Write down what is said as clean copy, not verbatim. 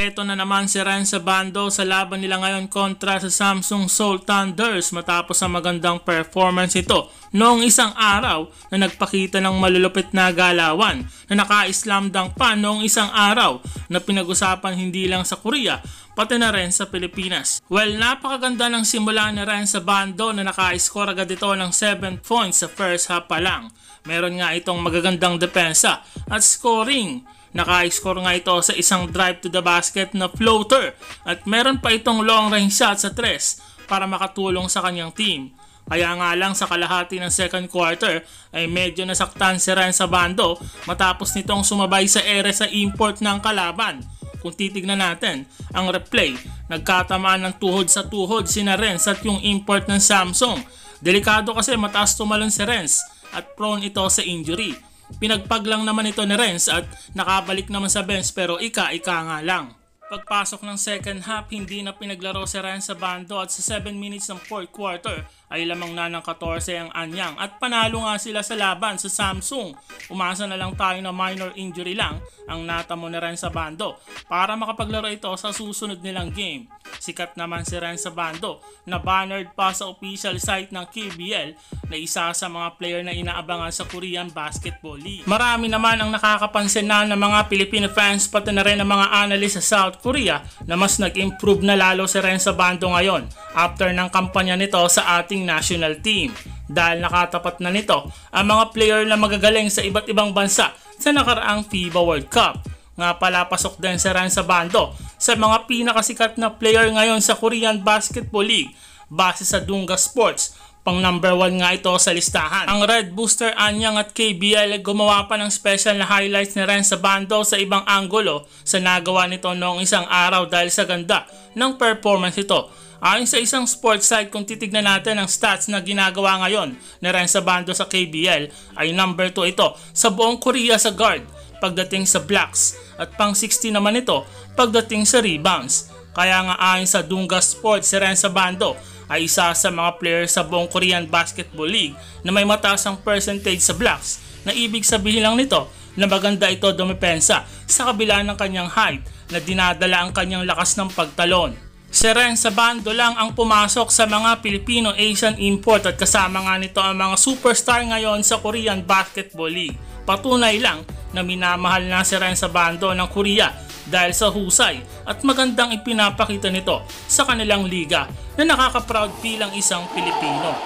Eto na naman si Renzo Bando sa laban nila ngayon kontra sa Samsung Seoul Thunders matapos ang magandang performance ito noong isang araw na nagpakita ng malulupit na galawan na naka-slam dunk pa noong isang araw na pinag-usapan hindi lang sa Korea pati na rin sa Pilipinas. Well, napakaganda ng simula ni Renzo Bando na naka-score agad ito ng 7 points sa first half pa lang. Meron nga itong magagandang depensa at scoring. Naka-score nga ito sa isang drive to the basket na floater at meron pa itong long range shot sa 3 para makatulong sa kanyang team. Kaya nga lang sa kalahati ng second quarter ay medyo nasaktan si Renzo Bando matapos nitong sumabay sa ere sa import ng kalaban. Kung titignan natin ang replay, nagkatamaan ng tuhod sa tuhod sina Renz at yung import ng Samsung. Delikado kasi mataas tumalon si Renz at prone ito sa injury. Pinagpag lang naman ito ni Renz at nakabalik naman sa bench pero ika-ika nga lang. Pagpasok ng second half, hindi na pinaglaro si Renzo Bando at sa 7 minutes ng fourth quarter ay lamang na ng 14 ang anyang at panalo nga sila sa laban sa Samsung. Umasa na lang tayo na minor injury lang ang natamo ni Renzo Bando para makapaglaro ito sa susunod nilang game. Sikat naman si Renzo Bando na bannered pa sa official site ng KBL na isa sa mga player na inaabangan sa Korean Basketball League. Marami naman ang nakakapansin na ng mga Filipino fans pati na rin ng mga analyst sa South Korea na mas nag-improve na lalo si Renzo Bando ngayon after ng kampanya nito sa ating national team. Dahil nakatapat na nito ang mga player na magagaling sa iba't ibang bansa sa nakaraang FIBA World Cup. Nga pala pasok din si Renzo Bando sa mga pinakasikat na player ngayon sa Korean Basketball League base sa Dunga Sports. Pang number 1 nga ito sa listahan. Ang Red Booster Anyang at KBL gumawa pa ng special na highlights ni Renzo Bando sa ibang anggulo sa nagawa nito noong isang araw dahil sa ganda ng performance ito. Ayon sa isang sports site, kung titignan natin ang stats na ginagawa ngayon ni Renzo Bando sa KBL ay number 2 ito sa buong Korea sa guard pagdating sa blocks at pang 60 naman ito pagdating sa rebounds. Kaya nga ayon sa Dunga Sports, si Renzo Bando ay isa sa mga player sa buong Korean Basketball League na may mataas ang percentage sa blocks na ibig sabihin lang nito na maganda ito dumepensa sa kabila ng kanyang height na dinadala ang kanyang lakas ng pagtalon. Si Renzo Bando lang ang pumasok sa mga Filipino-Asian import at kasama nga nito ang mga superstar ngayon sa Korean Basketball League. Patunay lang na minamahal na si Renzo Bando ng Korea dahil sa husay at magandang ipinapakita nito sa kanilang liga na nakaka-proud bilang isang Pilipino.